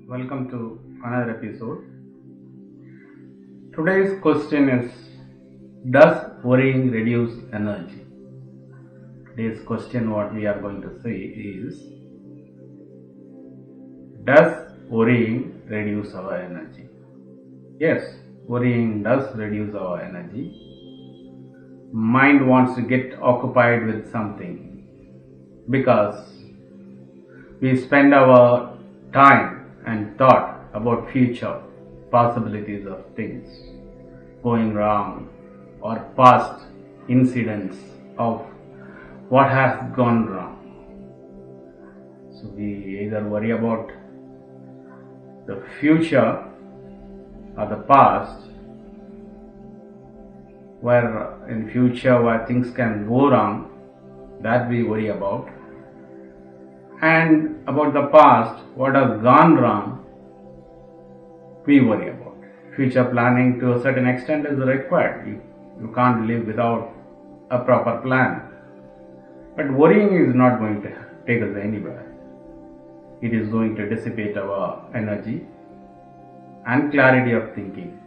Welcome to another episode. Today's question is, does worrying reduce energy? Today's question what we are going to say is, does worrying reduce our energy? Yes, worrying does reduce our energy. Mind wants to get occupied with something because we spend our time and thought about future possibilities of things going wrong or past incidents of what has gone wrong. So we either worry about the future or the past, where in future where things can go wrong, that we worry about, and about the past, what has gone wrong, we worry about. Future planning to a certain extent is required. You can't live without a proper plan. But worrying is not going to take us anywhere. It is going to dissipate our energy and clarity of thinking,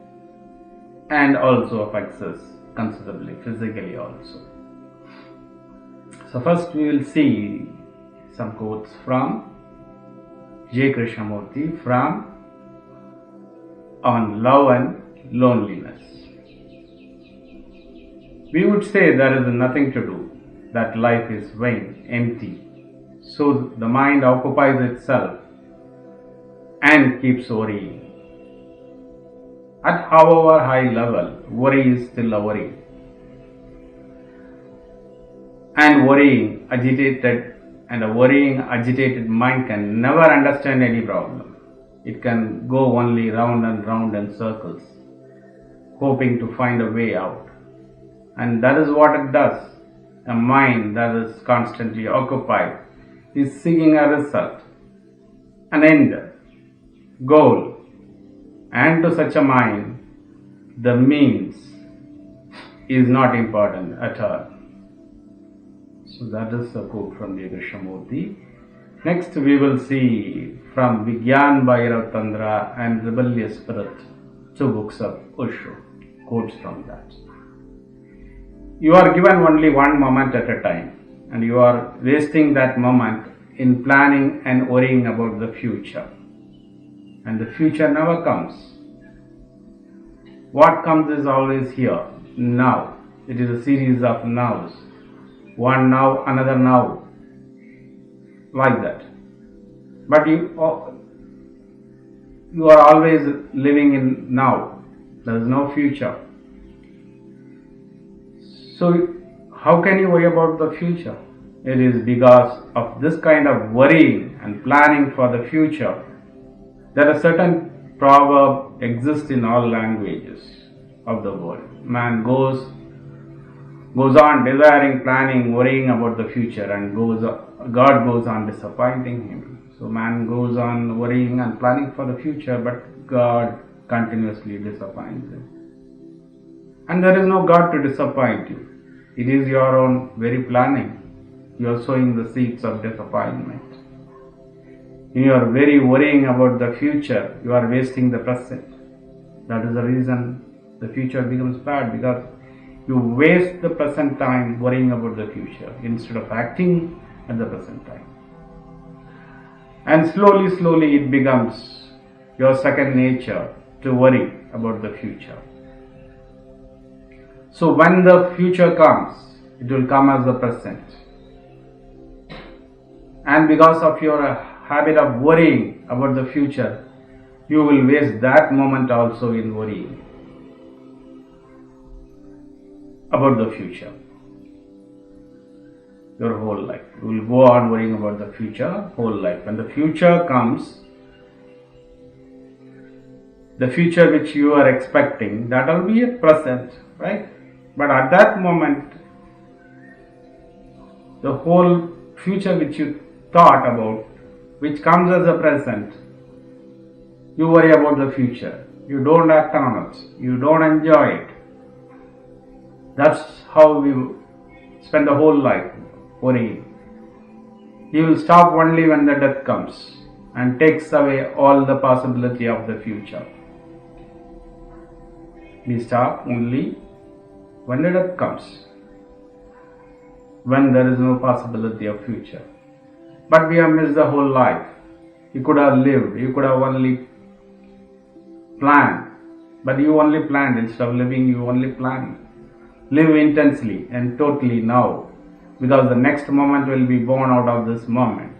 and also affects us considerably physically also. So first we will see some quotes from J.Krishnamurti from On Love and Loneliness. We would say there is nothing to do, that life is vain, empty. So the mind occupies itself and keeps worrying. At however high level, worry is still a worry. And a worrying, agitated mind can never understand any problem. It can go only round and round in circles, hoping to find a way out. And that is what it does. A mind that is constantly occupied is seeking a result, an end, goal. And to such a mind, the means is not important at all. So that is a quote from J. Krishnamurti. Next we will see from Vigyan Bhairav Tandra and Rebellious Spirit, two books of Osho, quotes from that. You are given only one moment at a time, and you are wasting that moment in planning and worrying about the future. And the future never comes. What comes is always here, now. It is a series of nows. One now, another now, like that. But you are always living in now. There is no future. So how can you worry about the future? It is because of this kind of worrying and planning for the future that a certain proverb exists in all languages of the world. Man goes on desiring, planning, worrying about the future, and God goes on disappointing him. So man goes on worrying and planning for the future, but God continuously disappoints him. And there is no God to disappoint you. It is your own very planning. You are sowing the seeds of disappointment. In your very worrying about the future, you are wasting the present. That is the reason the future becomes bad, because you waste the present time worrying about the future instead of acting at the present time. And slowly it becomes your second nature to worry about the future. So when the future comes, it will come as the present. And because of your habit of worrying about the future, you will waste that moment also in worrying about the future. Your whole life. You will go on worrying about the future whole life. When the future comes, the future which you are expecting, that will be a present, right? But at that moment, the whole future which you thought about, which comes as a present, you worry about the future. You don't act on it. You don't enjoy it. That's how we spend the whole life worrying. You will stop only when the death comes. and takes away all the possibility of the future. We stop only when the death comes, when there is no possibility of future. But we have missed the whole life. You could have lived, you could have only planned, but you only planned. Instead of living, you only planned. Live intensely and totally now, because the next moment will be born out of this moment.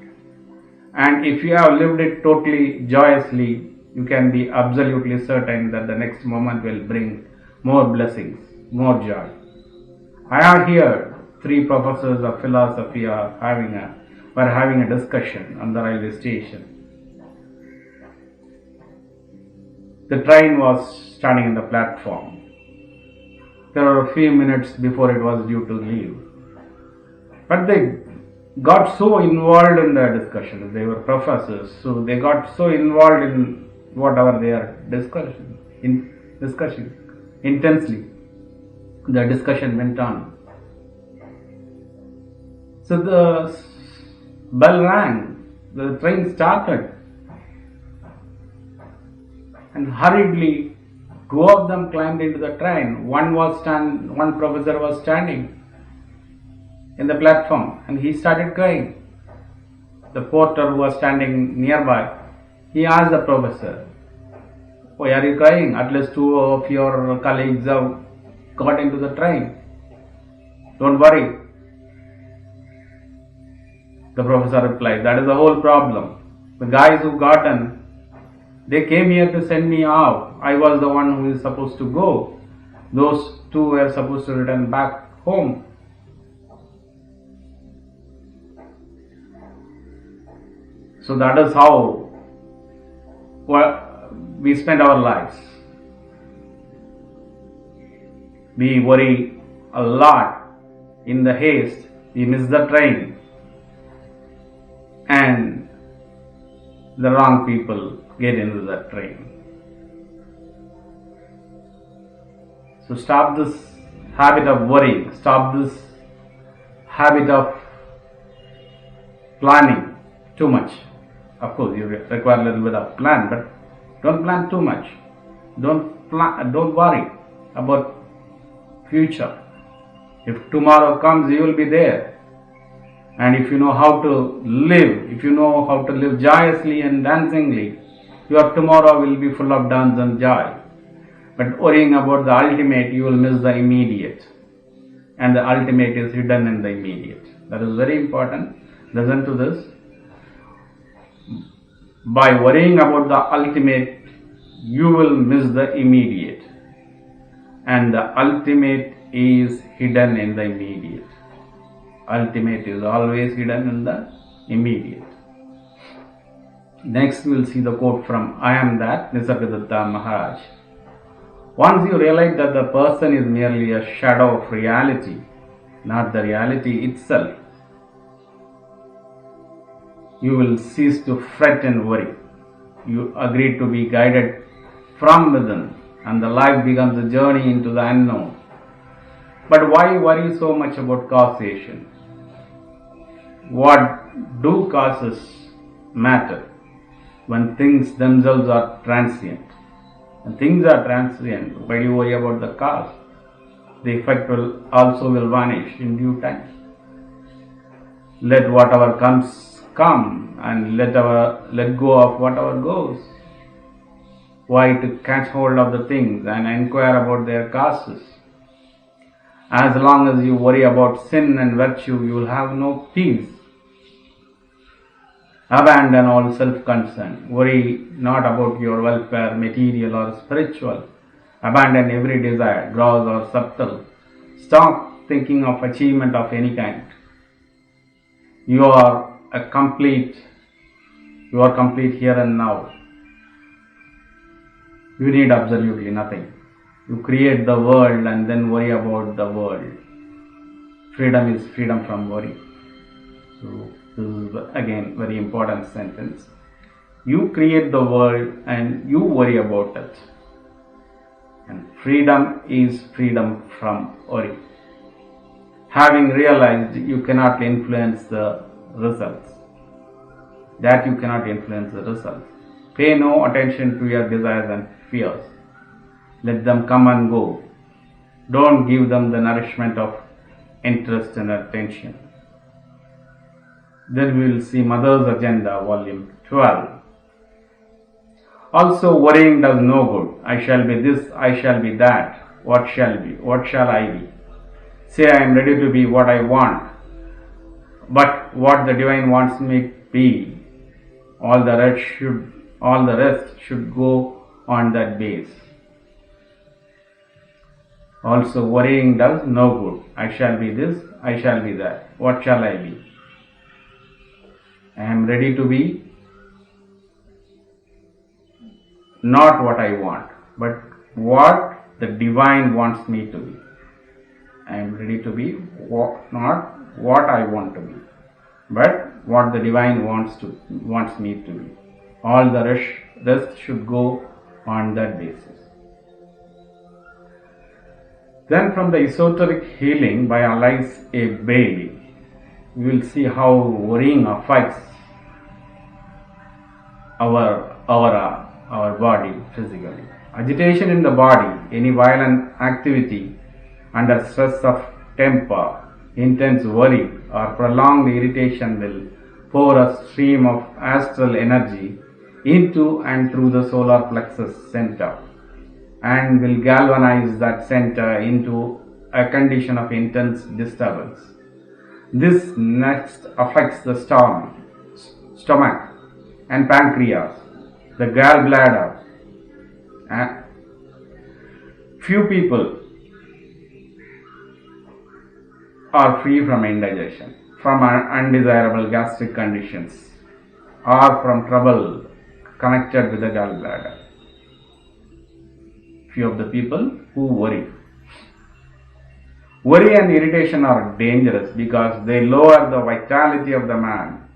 And if you have lived it totally joyously, you can be absolutely certain that the next moment will bring more blessings, more joy. I have here 3 professors of philosophy were having a discussion on the railway station. The train was standing in the platform. There were a few minutes before it was due to leave. But they got so involved in the discussion. They were professors, so they got so involved in whatever they are discussing intensely. The discussion went on. So the bell rang, the train started, and hurriedly 2 of them climbed into the train. One professor was standing in the platform and he started crying. The porter who was standing nearby, he asked the professor, "Why are you crying? At least 2 of your colleagues have got into the train. Don't worry." The professor replied, "That is the whole problem. The guys who got in, they came here to send me off. I was the one who is supposed to go. Those 2 were supposed to return back home." So that is how we spend our lives. We worry a lot. In the haste, we miss the train, and the wrong people get into that train. So stop this habit of worrying. Stop this habit of planning too much. Of course, you require a little bit of plan, but don't plan too much. Don't worry about future. If tomorrow comes, you will be there. And if you know how to live joyously and dancingly, your tomorrow will be full of dance and joy. But worrying about the ultimate, you will miss the immediate. And the ultimate is hidden in the immediate. That is very important. Listen to this. By worrying about the ultimate, you will miss the immediate. And the ultimate is hidden in the immediate. Ultimate is always hidden in the immediate. Next we will see the quote from I Am That, Nisargadatta Maharaj. Once you realize that the person is merely a shadow of reality, not the reality itself, you will cease to fret and worry. You agree to be guided from within, and the life becomes a journey into the unknown. But why worry so much about causation? What do causes matter when things themselves are transient? When things are transient, why do you worry about the cause? The effect will vanish in due time. Let whatever comes come, and let go of whatever goes. Why to catch hold of the things and inquire about their causes? As long as you worry about sin and virtue, you will have no peace. Abandon all self-concern. Worry not about your welfare, material or spiritual. Abandon every desire, gross or subtle. Stop thinking of achievement of any kind. You are complete here and now. You need absolutely nothing. You create the world and then worry about the world. Freedom is freedom from worry. So this is again very important sentence. You create the world and you worry about it. And freedom is freedom from worry. Having realized you cannot influence the results, that you cannot influence the result. Pay no attention to your desires and fears. Let them come and go. Don't give them the nourishment of interest and attention. Then we will see Mother's Agenda, Volume 12. Also, worrying does no good. I shall be this, I shall be that. What shall be? What shall I be? Say I am ready to be what I want, but what the divine wants me to be. All the rest should go on that base. Also, worrying does no good. I shall be this, I shall be that. What shall I be? I am ready to be not what I want, but what the divine wants me to be. I am ready to be not what I want to be, but what the divine wants me to be. All the rest should go on that basis. Then from the Esoteric Healing by Alice A. Bailey, we will see how worrying affects our body physically. Agitation in the body, any violent activity under stress of temper, intense worry or prolonged irritation will pour a stream of astral energy into and through the solar plexus center and will galvanize that center into a condition of intense disturbance. This next affects the stomach and pancreas, the gallbladder. Few people are free from indigestion, from undesirable gastric conditions, or from trouble connected with the gallbladder. Few of the people who worry. Worry and irritation are dangerous because they lower the vitality of the man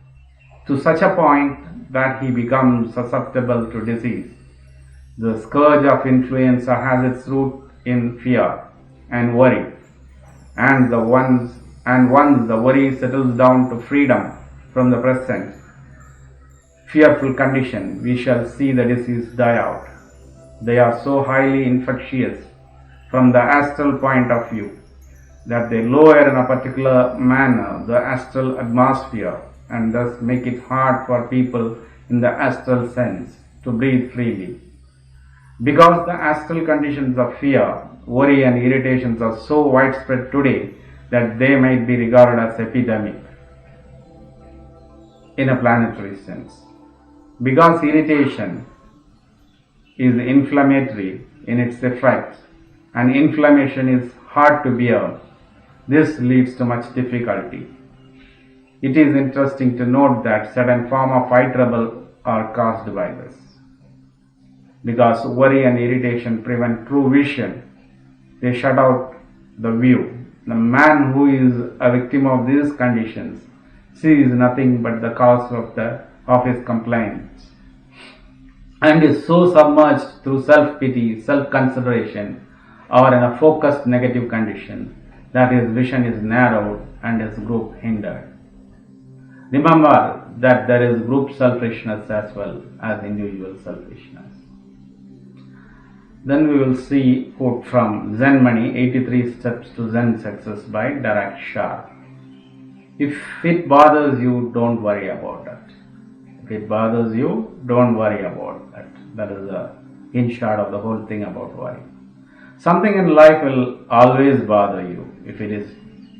to such a point that he becomes susceptible to disease. The scourge of influenza has its root in fear and worry, and once the worry settles down to freedom from the present fearful condition, we shall see the disease die out. They are so highly infectious from the astral point of view that they lower in a particular manner the astral atmosphere and thus make it hard for people in the astral sense to breathe freely. Because the astral conditions of fear, worry and irritations are so widespread today that they might be regarded as epidemic in a planetary sense. Because irritation is inflammatory in its effects and inflammation is hard to bear, this leads to much difficulty. It is interesting to note that certain form of eye trouble are caused by this. Because worry and irritation prevent true vision, they shut out the view. The man who is a victim of these conditions sees nothing but the cause of his complaints and is so submerged through self-pity, self-consideration, or in a focused negative condition that his vision is narrowed and his group hindered. Remember that there is group selfishness as well as individual selfishness. Then we will see quote from Zen Money, 83 Steps to Zen Success by Derek Sharpe. If it bothers you, don't worry about it. If it bothers you, don't worry about that. That is the in short of the whole thing about worry. Something in life will always bother you. If it is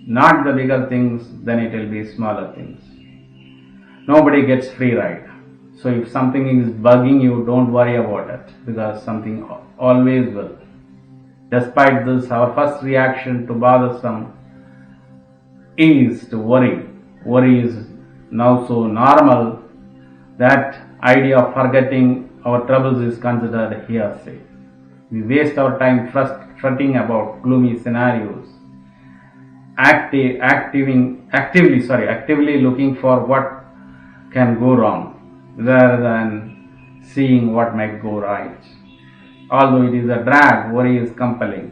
not the bigger things, then it will be smaller things. Nobody gets free ride. So if something is bugging you, don't worry about it because something always will. Despite this, our first reaction to bothersome is to worry. Worry is now so normal that idea of forgetting our troubles is considered hearsay. We waste our time fretting about gloomy scenarios, actively looking for what can go wrong rather than seeing what might go right. Although it is a drag, worry is compelling.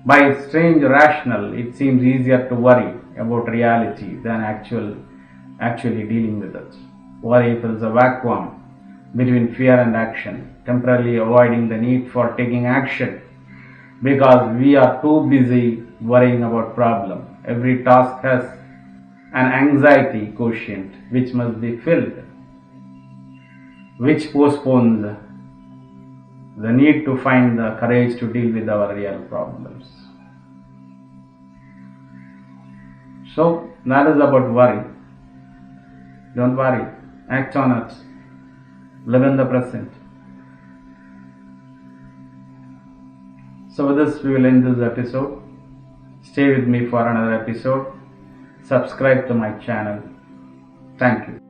By its strange rationale, it seems easier to worry about reality than actually dealing with it. Worry fills a vacuum between fear and action, temporarily avoiding the need for taking action because we are too busy worrying about problem. Every task has an anxiety quotient which must be filled, which postpones the need to find the courage to deal with our real problems. So that is about worry. Don't worry, act on it, live in the present. So with this we will end this episode. Stay with me for another episode. Subscribe to my channel. Thank you.